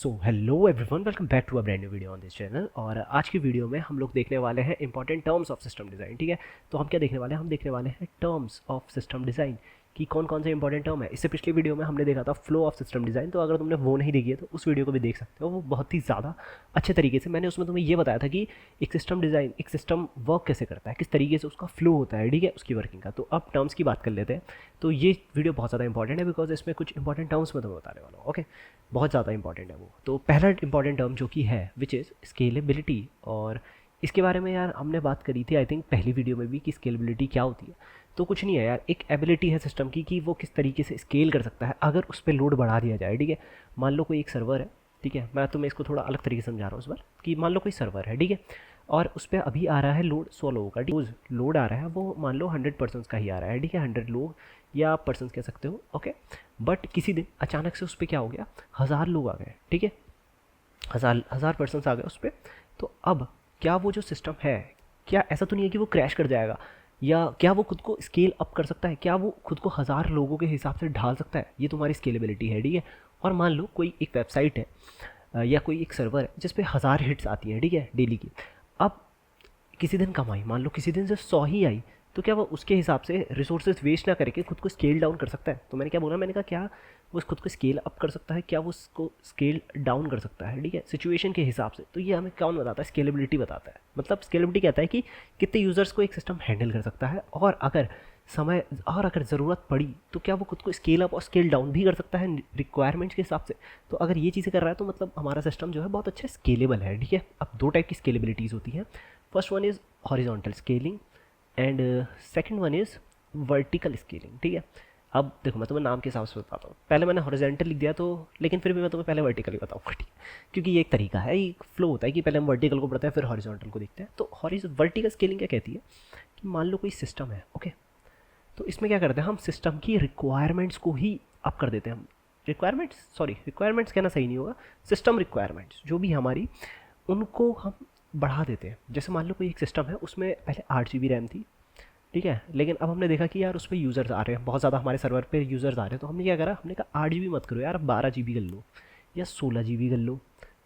So hello everyone, welcome back to a brand new video on this channel. और आज की video में हम लोग देखने वाले हैं important terms of system design. ठीक है, तो हम क्या देखने वाले हैं? हम देखने वाले हैं टर्म्स ऑफ सिस्टम डिज़ाइन कि कौन कौन से इंपॉर्टेंट टर्म है। इससे पिछली वीडियो में हमने देखा था फ्लो ऑफ सिस्टम डिज़ाइन, तो अगर तुमने वो नहीं देखी है तो उस वीडियो को भी देख सकते हो। वो बहुत ही ज़्यादा अच्छे तरीके से मैंने उसमें तुम्हें ये बताया था कि एक सिस्टम डिज़ाइन, एक सिस्टम वर्क कैसे करता है, किस तरीके से उसका फ्लो होता है, ठीक है, उसकी वर्किंग का। तो अब टर्म्स की बात कर लेते हैं। तो ये वीडियो बहुत ज़्यादा इंपॉर्टेंट है बिकॉज इसमें कुछ इंपॉर्टेंट टर्म्स मैं तुम्हें बताने वाला हूँ। ओके, बहुत ज़्यादा इंपॉर्टेंट है वो। तो पहला इंपॉर्टेंट टर्म जो कि है विच इज़ स्केलेबिलिटी। और इसके बारे में यार हमने बात करी थी आई थिंक पहली वीडियो में भी कि स्केलेबिलिटी क्या होती है। तो कुछ नहीं है यार, एक एबिलिटी है सिस्टम की कि वो किस तरीके से स्केल कर सकता है अगर उस पर लोड बढ़ा दिया जाए। ठीक है, मान लो कोई एक सर्वर है, ठीक है, मैं तुम्हें इसको थोड़ा अलग तरीके से समझा रहा हूँ इस बार कि मान लो कोई सर्वर है, ठीक है, और उस पर अभी आ रहा है लोड 100 लोगों का। लोड आ रहा है वो मान लो 100% का ही आ रहा है, ठीक है, 100 लोग या पर्सन कह सकते हो। ओके, बट किसी दिन अचानक से उस पर क्या हो गया, 1000 लोग आ गए, ठीक है, हज़ार पर्सन आ गए उस पर। तो अब क्या वो जो सिस्टम है, क्या ऐसा तो नहीं है कि वो क्रैश कर जाएगा, या क्या वो खुद को स्केल अप कर सकता है, क्या वो खुद को 1000 लोगों के हिसाब से ढाल सकता है? ये तुम्हारी स्केलेबिलिटी है, ठीक है। और मान लो कोई एक वेबसाइट है या कोई एक सर्वर है जिस पे 1000 हिट्स आती हैं, ठीक है, डेली की। अब किसी दिन कम आई, मान लो किसी दिन से 100 ही आई, तो क्या वो उसके हिसाब से रिसोर्सेज वेस्ट ना करके खुद को स्केल डाउन कर सकता है? तो मैंने क्या बोला, मैंने कहा क्या वो खुद को स्केल अप कर सकता है, क्या वो उसको स्केल डाउन कर सकता है, ठीक है, सिचुएशन के हिसाब से। तो ये हमें कौन बताता है? स्केलेबिलिटी बताता है। मतलब स्केलेबिलिटी कहता है कि कितने यूज़र्स को एक सिस्टम हैंडल कर सकता है, और अगर ज़रूरत पड़ी तो क्या वो खुद को स्केल अप और स्केल डाउन भी कर सकता है रिक्वायरमेंट्स के हिसाब से। तो अगर ये चीज़ें कर रहा है तो मतलब हमारा सिस्टम जो है बहुत अच्छा स्केलेबल है, ठीक है। अब दो टाइप की स्केलेबिलिटीज़ होती हैं। First one is horizontal scaling and second one is vertical scaling, ठीक है। अब देखो मैं तुम्हें नाम के हिसाब से बताता हूँ। पहले मैंने हॉरिजॉन्टल लिख दिया, तो लेकिन फिर भी मैं तुम्हें पहले वर्टिकल ही बताऊँगा, ठीक है, क्योंकि ये एक तरीका है, एक फ्लो होता है कि पहले हम वर्टिकल को पढ़ते हैं फिर हॉरिजॉन्टल को देखते हैं। तो वर्टिकल स्केलिंग क्या कहती है कि मान लो कोई सिस्टम है, ओके, तो इसमें क्या करते हैं हम, सिस्टम की रिक्वायरमेंट्स को ही अप कर देते हैं हम। रिक्वायरमेंट्स कहना सही नहीं होगा, सिस्टम रिक्वायरमेंट्स जो भी हमारी, उनको हम बढ़ा देते हैं। जैसे मान लो कोई एक सिस्टम है, उसमें पहले 8 GB रैम थी, ठीक है, लेकिन अब हमने देखा कि यार उस पर यूज़र्स आ रहे हैं, बहुत ज़्यादा हमारे सर्वर पे यूज़र्स आ रहे हैं, तो हमने क्या करा, हमने कहा 8 GB मत करो यार, अब 12 GB कर लो या 16 GB कर लो।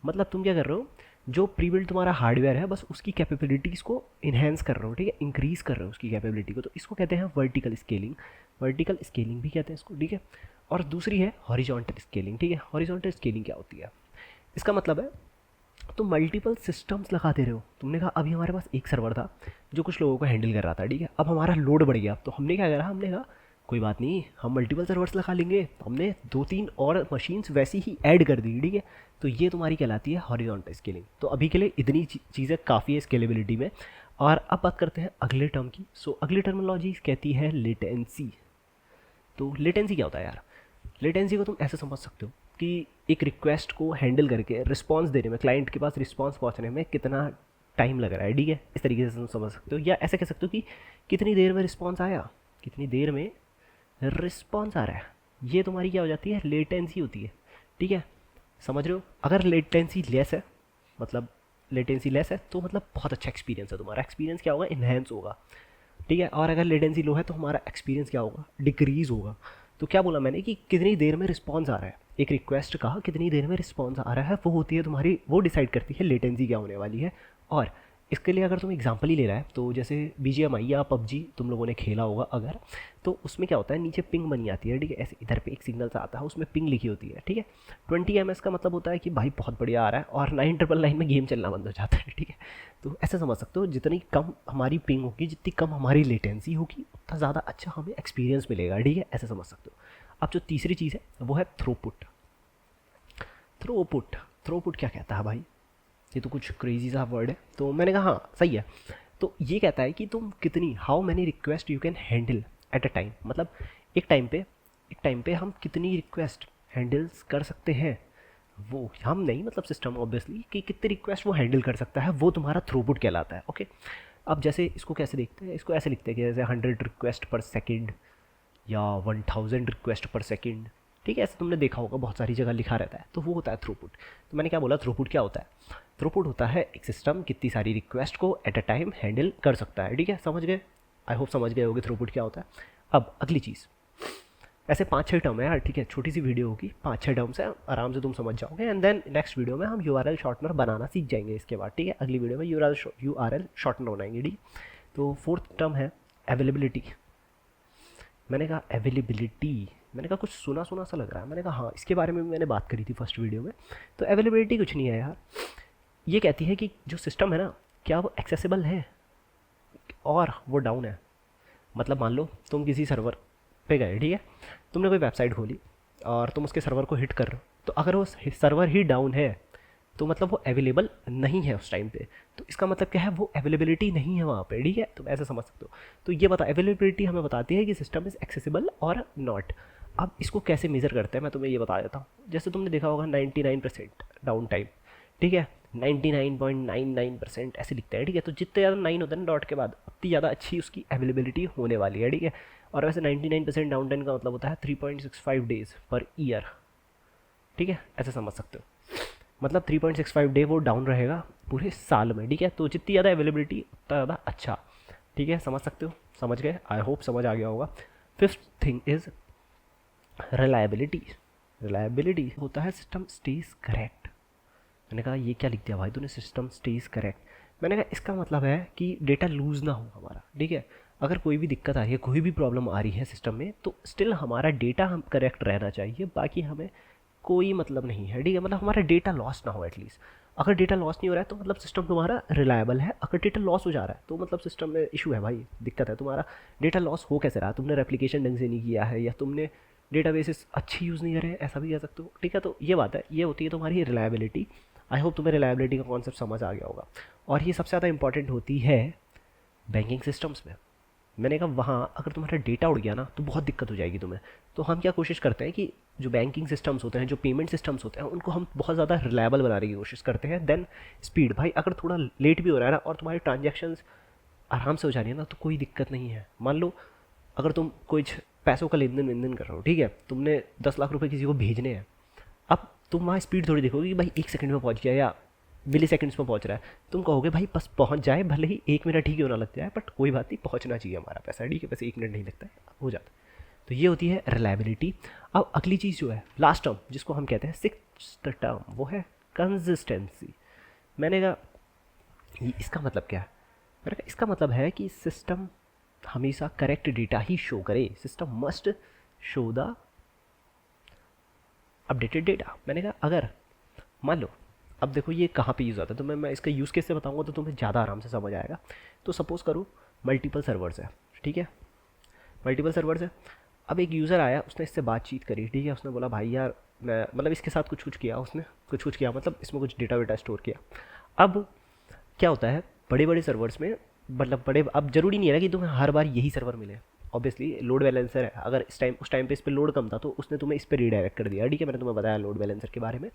मतलब तुम क्या कर रहे हो, जो प्री बिल्ड तुम्हारा हार्डवेयर है बस उसकी कैपेबिलिटीज़ को इन्हेंस कर रहे हो, ठीक है, इंक्रीज़ कर रहे हो उसकी कैपेबिलिटी को। तो इसको कहते हैं वर्टिकल स्केलिंग, वर्टिकल स्केलिंग भी कहते हैं इसको, ठीक है। और दूसरी है हॉरिजॉन्टल स्केलिंग, ठीक है। हॉरिजॉन्टल स्केलिंग क्या होती है? इसका मतलब है तो मल्टीपल सिस्टम्स लगा दे रहे हो। तुमने कहा अभी हमारे पास एक सर्वर था जो कुछ लोगों को हैंडल कर रहा था, ठीक है, अब हमारा लोड बढ़ गया, तो हमने क्या करा, हमने कहा कोई बात नहीं, हम मल्टीपल सर्वर्स लगा लेंगे। हमने 2-3 और मशीन्स वैसी ही ऐड कर दी, ठीक है। तो ये तुम्हारी कहलाती है हॉरिजॉन्टल स्केलिंग। तो अभी के लिए इतनी चीज़ें काफ़ी है स्केलेबिलिटी में। और अब बात करते हैं अगले टर्म की। सो अगली टर्मिनोलॉजी कहती है लेटेंसी। तो लेटेंसी क्या होता है यार? लेटेंसी को तुम ऐसे समझ सकते हो कि एक रिक्वेस्ट को हैंडल करके रिस्पांस देने में, क्लाइंट के पास रिस्पांस पहुंचने में कितना टाइम लग रहा है, ठीक है, इस तरीके से तुम समझ सकते हो। या ऐसे कह सकते हो कि कितनी देर में रिस्पांस आया, कितनी देर में रिस्पांस आ रहा है। ये तुम्हारी क्या हो जाती है, लेटेंसी होती है, ठीक है। समझ रहे हो? अगर लेटेंसी लेस है, मतलब लेटेंसी लेस है तो मतलब बहुत अच्छा एक्सपीरियंस है तुम्हारा, एक्सपीरियंस क्या होगा, इन्हेंस होगा, ठीक है। और अगर लेटेंसी लो है तो हमारा एक्सपीरियंस क्या होगा, डिक्रीज़ होगा। तो क्या बोला मैंने कि कितनी देर में रिस्पॉन्स आ रहा है, एक रिक्वेस्ट का कितनी देर में रिस्पॉन्स आ रहा है, वो होती है तुम्हारी, वो डिसाइड करती है लेटेंसी क्या होने वाली है। और इसके लिए अगर तुम एग्जांपल ही ले रहा है तो जैसे BGMI या PUBG तुम लोगों ने खेला होगा अगर, तो उसमें क्या होता है, नीचे पिंग बनी आती है, ठीक है, ऐसे इधर पे एक सिग्नल सा आता है, उसमें पिंग लिखी होती है, ठीक है। 20 ms का मतलब होता है कि भाई बहुत बढ़िया आ रहा है, और 9999 में गेम चलना बंद हो जाता है, ठीक है। तो ऐसे समझ सकते हो, जितनी कम हमारी पिंग होगी, जितनी कम हमारी लेटेंसी होगी, उतना ज़्यादा अच्छा हमें एक्सपीरियंस मिलेगा, ठीक है, ऐसे समझ सकते हो। अब जो तीसरी चीज़ है वो है थ्रूपुट। थ्रूपुट थ्रूपुट क्या कहता है भाई? ये तो कुछ क्रेजी सा वर्ड है, तो मैंने कहा हाँ सही है। तो ये कहता है कि तुम कितनी, how many request you can handle at a time. मतलब एक टाइम पे हम कितनी रिक्वेस्ट हैंडल्स कर सकते हैं, वो हम नहीं, मतलब सिस्टम ऑब्वियसली, कि कितनी रिक्वेस्ट वो हैंडल कर सकता है, वो तुम्हारा थ्रूपुट कहलाता है। ओके, अब जैसे इसको कैसे देखते हैं, इसको ऐसे लिखते हैं कि जैसे 100 रिक्वेस्ट पर सेकेंड या 1000 रिक्वेस्ट पर सेकेंड, ठीक है, ऐसे तुमने देखा होगा बहुत सारी जगह लिखा रहता है, तो वो होता है थ्रूपुट। तो मैंने क्या बोला, थ्रूपुट क्या होता है? थ्रूपुट होता है एक सिस्टम कितनी सारी रिक्वेस्ट को एट अ टाइम हैंडल कर सकता है, ठीक है, समझ गए? आई होप समझ गए होगे थ्रूपुट क्या होता है। अब अगली चीज़, ऐसे 5-6 टर्म है यार, ठीक है, छोटी सी वीडियो होगी, 5-6 टर्म्स है, आराम से तुम समझ जाओगे। एंड देन नेक्स्ट वीडियो में हम यूआरएल शॉर्टनर बनाना सीख जाएंगे इसके बाद, ठीक है। अगली वीडियो में यूआरएल शॉर्टनर बनाएंगे, ठीक। तो फोर्थ टर्म है अवेलेबिलिटी। मैंने कहा अवेलेबिलिटी, मैंने कहा कुछ सुना सुना सा लग रहा है, मैंने कहा हाँ, इसके बारे में मैंने बात करी थी फर्स्ट वीडियो में। तो अवेलेबिलिटी कुछ नहीं है यार, ये कहती है कि जो सिस्टम है ना, क्या वो एक्सेसिबल है और वो डाउन है। मतलब मान लो तुम किसी सर्वर पे गए, ठीक है, तुमने कोई वेबसाइट खोली और तुम उसके सर्वर को हिट कर रहे हो, तो अगर वो सर्वर ही डाउन है तो मतलब वो अवेलेबल नहीं है उस टाइम पे। तो इसका मतलब क्या है, वो अवेलेबिलिटी नहीं है वहाँ पे, ठीक है, तुम ऐसे समझ सकते हो। तो ये अवेलेबिलिटी हमें बताती है कि सिस्टम इज़ एक्सेसिबल और नॉट। अब इसको कैसे मेज़र करते हैं मैं तुम्हें ये बता देता हूँ। जैसे तुमने देखा होगा 99% डाउन टाइम, ठीक है, 99.99% ऐसे लिखता है, ठीक है। तो जितने ज़्यादा 9 होता है ना डॉट के बाद, उतनी ज़्यादा अच्छी उसकी अवेलेबिलिटी होने वाली है, ठीक है। और वैसे 99% डाउन टाइम का मतलब होता है 3.65 डेज़ पर ईयर, ठीक है, ऐसे समझ सकते हो। मतलब 3.65 डे वो डाउन रहेगा पूरे साल में, ठीक है। तो जितनी ज़्यादा अवेलेबिलिटी उतना ज़्यादा अच्छा, ठीक है, समझ सकते हो, समझ गए, आई होप समझ आ गया होगा। Fifth thing is reliability. Reliability होता है सिस्टम स्टेज करेक्ट। मैंने कहा ये क्या लिख दिया भाई तूने, सिस्टम स्टेज करेक्ट। मैंने कहा इसका मतलब है कि डेटा लूज़ ना हो हमारा, ठीक है। अगर कोई भी दिक्कत आ रही है, कोई भी प्रॉब्लम आ रही है सिस्टम में, तो स्टिल हमारा डेटा हम करेक्ट रहना चाहिए, बाकी हमें कोई मतलब नहीं है, ठीक है। मतलब हमारा डेटा लॉस ना हो एटलीस्ट। अगर डेटा लॉस नहीं हो रहा है तो मतलब सिस्टम तुम्हारा रिलायबल है। अगर डेटा लॉस हो जा रहा है तो मतलब सिस्टम में इशू है भाई, दिक्कत है। तुम्हारा डेटा लॉस हो कैसे रहा, तुमने रेप्लिकेशन ढंग से नहीं किया है या तुमने डेटाबेसेस अच्छी यूज़ नहीं कर रहे हैं, ऐसा भी कह सकते हो, ठीक है। तो ये बात है, ये होती है तुम्हारी रिलायबिलिटी। आई होप तुम्हें रिलायबिलिटी का कॉन्सेप्ट समझ आ गया होगा। और ये सबसे ज़्यादा इंपॉर्टेंट होती है बैंकिंग सिस्टम्स में। मैंने कहा वहाँ अगर तुम्हारा डेटा उड़ गया ना तो बहुत दिक्कत हो जाएगी तुम्हें। तो हम क्या कोशिश करते हैं कि जो बैंकिंग सिस्टम्स होते हैं, जो पेमेंट सिस्टम्स होते हैं, उनको हम बहुत ज़्यादा रिलायबल बनाने की कोशिश करते हैं। देन स्पीड, भाई अगर थोड़ा लेट भी हो रहा है ना और तुम्हारी ट्रांजेक्शन्स आराम से हो जा रही है ना, तो कोई दिक्कत नहीं है। मान लो अगर तुम कुछ पैसों का लेन देन कर रहे हो, ठीक है, तुमने 10 लाख रुपये किसी को भेजने हैं, अब तुम वहाँ स्पीड थोड़ी देखोगे कि भाई 1 सेकंड में पहुँच गया या मिली सेकंड्स में पहुँच रहा है। तुम कहोगे भाई बस पहुँच जाए, भले ही 1 मिनट ही क्यों ना लग जाए, बट कोई बात नहीं, पहुँचना चाहिए हमारा पैसा, ठीक है, बस 1 मिनट नहीं लगता है, हो जाता है। तो ये होती है रिलायबिलिटी। अब अगली चीज़ जो है लास्ट टर्म, जिसको हम कहते हैं सिक्स्थ टर्म, वो है कंसिस्टेंसी। मैंने कहा इसका मतलब क्या है, मैंने कहा इसका मतलब है कि सिस्टम हमेशा करेक्ट डेटा ही शो करे। System must show the updated data. मैंने कहा अगर मान लो, अब देखो ये कहाँ पे यूज़ आता है, तो मैं इसका यूज़ केस से बताऊँगा तो तुम्हें ज़्यादा आराम से समझ आएगा। तो सपोज़ करो मल्टीपल सर्वर्स है, ठीक है, मल्टीपल सर्वर्स है। अब एक यूज़र आया, उसने इससे बातचीत करी, ठीक है, उसने बोला भाई यार मैं मतलब इसके साथ कुछ कुछ किया, उसने कुछ कुछ किया, मतलब इसमें कुछ डेटा वेटा स्टोर किया। अब क्या होता है बड़े बड़े सर्वर्स में, मतलब बड़े, अब ज़रूरी नहीं है ना कि तुम्हें हर बार यही सर्वर मिले। ऑब्वियसली लोड बैलेंसर है, अगर उस टाइम पे इस पर लोड कम था तो उसने तुम्हें इस पर रीडायरेक्ट कर दिया, ठीक है, मैंने तुम्हें बताया लोड बैलेंसर के बारे में।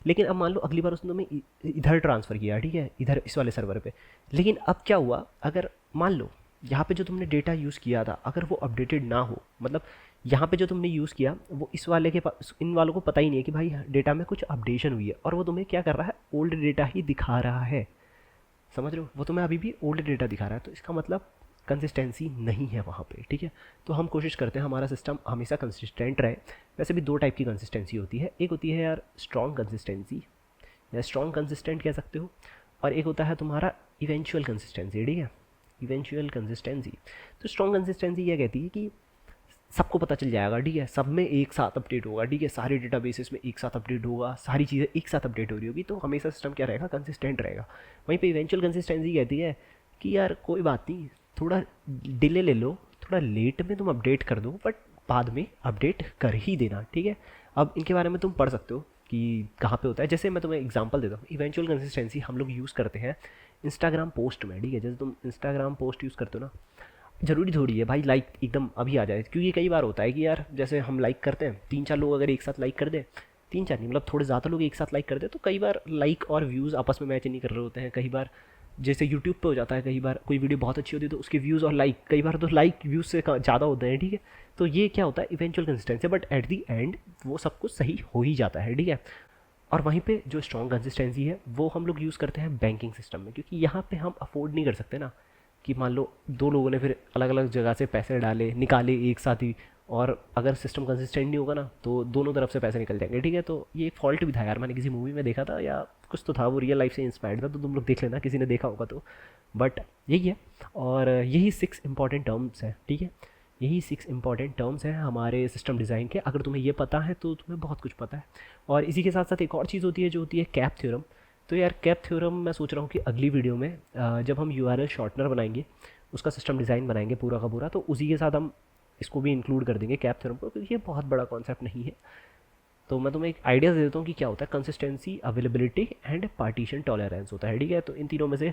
लेकिन अब मान लो अगली बार उसने तुम्हें इधर ट्रांसफ़र किया, ठीक है, इधर इस वाले सर्वर पे। लेकिन अब क्या हुआ, अगर मान लो यहाँ पे जो तुमने डेटा यूज़ किया था अगर वो अपडेटेड ना हो, मतलब यहाँ पे जो तुमने यूज़ किया वो इस वाले के पास, इन वालों को पता ही नहीं है कि भाई डेटा में कुछ अपडेशन हुई है, और वो तुम्हें क्या कर रहा है, ओल्ड डेटा ही दिखा रहा है। समझ रहे हो, वो तुम्हें अभी भी ओल्ड डेटा दिखा रहा है। तो इसका मतलब कंसिस्टेंसी नहीं है वहाँ पे, ठीक है। तो हम कोशिश करते हैं हमारा सिस्टम हमेशा कंसिस्टेंट रहे। वैसे भी दो टाइप की कंसिस्टेंसी होती है, एक होती है यार स्ट्रॉन्ग कंसिस्टेंसी या स्ट्रॉन्ग कंसिस्टेंट कह सकते हो, और एक होता है तुम्हारा इवेंचुअल कंसिस्टेंसी, ठीक है, इवेंचुअल कंसिस्टेंसी। तो स्ट्रॉन्ग कंसिस्टेंसी यह कहती है कि सबको पता चल जाएगा, ठीक है, सब में एक साथ अपडेट होगा, ठीक है, सारे डेटाबेसेस में एक साथ अपडेट होगा, सारी चीज़ें एक साथ अपडेट हो रही होगी, तो हमेशा सिस्टम क्या रहेगा, कंसिस्टेंट रहेगा। वहीं पे इवेंचुअल कंसिस्टेंसी कहती है कि यार कोई बात नहीं, थोड़ा डिले ले लो, थोड़ा लेट में तुम अपडेट कर दो, बट बाद में अपडेट कर ही देना, ठीक है। अब इनके बारे में तुम पढ़ सकते हो कि कहाँ पे होता है। जैसे मैं तुम्हें एग्जांपल देता हूँ, इवेंचुअल कंसिस्टेंसी हम लोग यूज़ करते हैं इंस्टाग्राम पोस्ट में, ठीक है। जैसे तुम इंस्टाग्राम पोस्ट यूज़ करते हो ना, ज़रूरी थोड़ी है भाई लाइक एकदम अभी आ जाए, क्योंकि कई बार होता है कि यार जैसे हम लाइक करते हैं, 3-4 लोग अगर एक साथ लाइक कर दें, 3-4 नहीं मतलब थोड़े ज़्यादा लोग एक साथ लाइक कर दें, तो कई बार लाइक और व्यूज़ आपस में मैच नहीं कर रहे होते हैं। कई बार जैसे यूट्यूब पे हो जाता है, कई बार कोई वीडियो बहुत अच्छी होती है तो उसके व्यूज़ और लाइक, कई बार तो लाइक व्यूज़ से ज़्यादा होते हैं, ठीक है। तो ये क्या होता है, eventual consistency, but at the and वो सब कुछ सही हो ही जाता है, ठीक है। और वहीं पे जो स्ट्रॉन्ग कंसिस्टेंसी है वो हम लोग यूज़ करते हैं बैंकिंग सिस्टम में, क्योंकि यहाँ पे हम अफोर्ड नहीं कर सकते ना कि मान लो दो लोगों ने फिर अलग अलग जगह से पैसे डाले निकाले एक साथ ही, और अगर सिस्टम कंसिस्टेंट नहीं होगा ना तो दोनों तरफ से पैसे निकल जाएंगे, ठीक है। तो ये एक फॉल्ट भी था यार, मैंने किसी मूवी में देखा था या कुछ तो था, वो रियल लाइफ से इंस्पायर्ड था, तो तुम लोग देख लेना किसी ने देखा होगा तो। बट यही है, और यही 6 इंपॉर्टेंट टर्म्स हैं, ठीक है। यही 6 इंपॉर्टेंट टर्म्स हैं हमारे सिस्टम डिज़ाइन के। अगर तुम्हें ये पता है तो तुम्हें बहुत कुछ पता है। और इसी के साथ साथ एक और चीज़ होती है जो होती है कैप थ्योरम। तो यार कैप थ्योरम मैं सोच रहा हूँ कि अगली वीडियो में जब हम यूआरएल शॉर्टनर बनाएंगे, उसका सिस्टम डिज़ाइन बनाएंगे पूरा का पूरा, तो उसी के साथ हम इसको भी इंक्लूड कर देंगे कैप थ्योरम को, क्योंकि ये बहुत बड़ा कॉन्सेप्ट नहीं है। तो मैं तुम्हें एक आइडिया दे देता हूँ कि क्या होता है। Consistency, availability and partition tolerance होता है, ठीक है। तो इन तीनों में से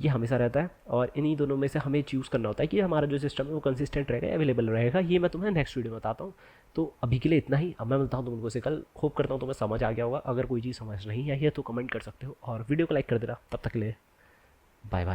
ये हमेशा रहता है, और इन्हीं दोनों में से हमें चूज़ करना होता है कि हमारा जो सिस्टम है वो कंसिस्टेंट रहेगा या अवेलेबल रहेगा। ये मैं तुम्हें नेक्स्ट वीडियो में बताता हूँ। तो अभी के लिए इतना ही। अब मैं मिलता हूँ तुमको से कल। होप करता हूँ तुम्हें समझ आ गया होगा। अगर कोई चीज़ समझ नहीं आई है तो कमेंट कर सकते हो, और वीडियो को लाइक कर देना। तब तक के लिए बाय बाय।